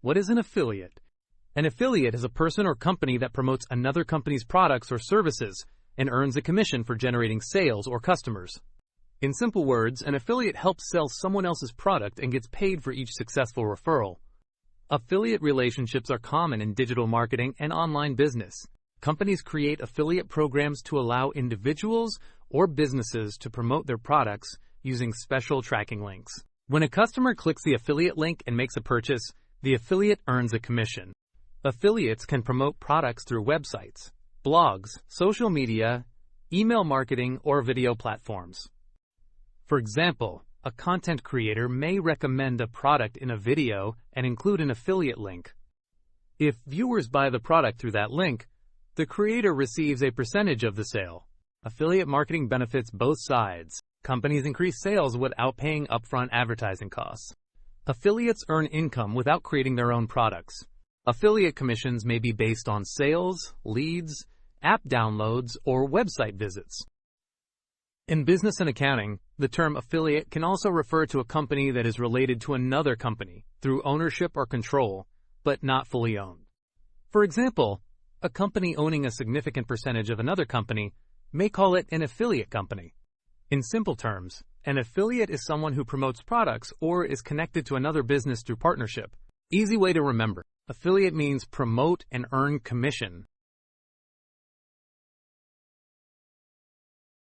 What is an affiliate? An affiliate is a person or company that promotes another company's products or services and earns a commission for generating sales or customers. In simple words, an affiliate helps sell someone else's product and gets paid for each successful referral. Affiliate relationships are common in digital marketing and online business. Companies create affiliate programs to allow individuals or businesses to promote their products using special tracking links. When a customer clicks the affiliate link and makes a purchase, the affiliate earns a commission. Affiliates can promote products through websites, blogs, social media, email marketing, or video platforms. For example, a content creator may recommend a product in a video and include an affiliate link. If viewers buy the product through that link, the creator receives a percentage of the sale. Affiliate marketing benefits both sides. Companies increase sales without paying upfront advertising costs. Affiliates earn income without creating their own products. Affiliate commissions may be based on sales, leads, app downloads, or website visits. In business and accounting, the term affiliate can also refer to a company that is related to another company through ownership or control, but not fully owned. For example, a company owning a significant percentage of another company may call it an affiliate company. In simple terms, an affiliate is someone who promotes products or is connected to another business through partnership. Easy way to remember. Affiliate means promote and earn commission.